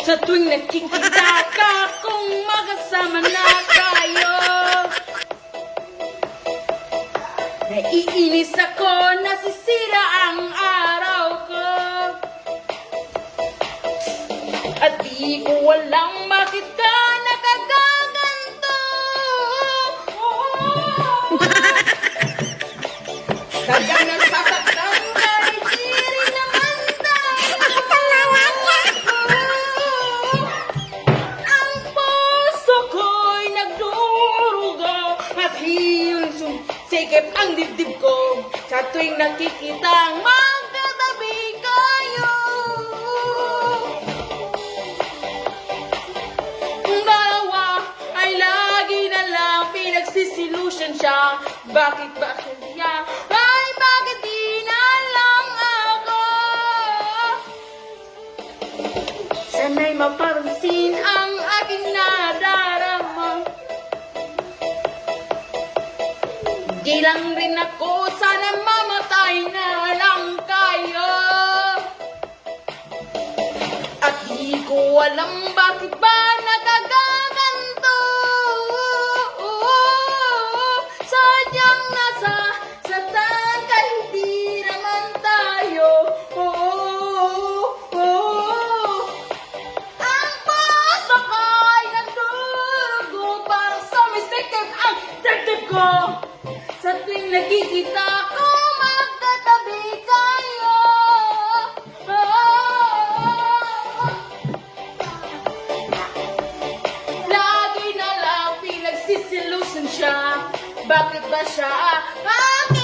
Sa tuwing nakikita ka, kung makasama na tayo, naiinis ako, nasisira ang araw ko. At di ko walang bakit ka nakagaganto. Kaya nasasaktan ka, di rin naman tayo. Ang puso ko'y nagdurugo at hiyong sumisikip ang dibdib ko sa tuwing nakikita ang magkatabi kayo. Ang dalawa ay lagi na lang pinagsisilusyon siya. Bakit niya? Ay, bakit di na lang ako? Sana'y mapapansin ang aking nadarama. Di lang rin ako, sana mamatay na lang kayo. At di ko alam bakit ba nagagaganto. Sadyang nasa satan kahit di naman tayo. Ang puso ko'y nagdurugo para sa misikip ang dagdag ko. Sa tuwing nakikita ko, magkatabi kayo. Lagi na lang pinagsisilusan siya. Bakit ba siya? Bakit?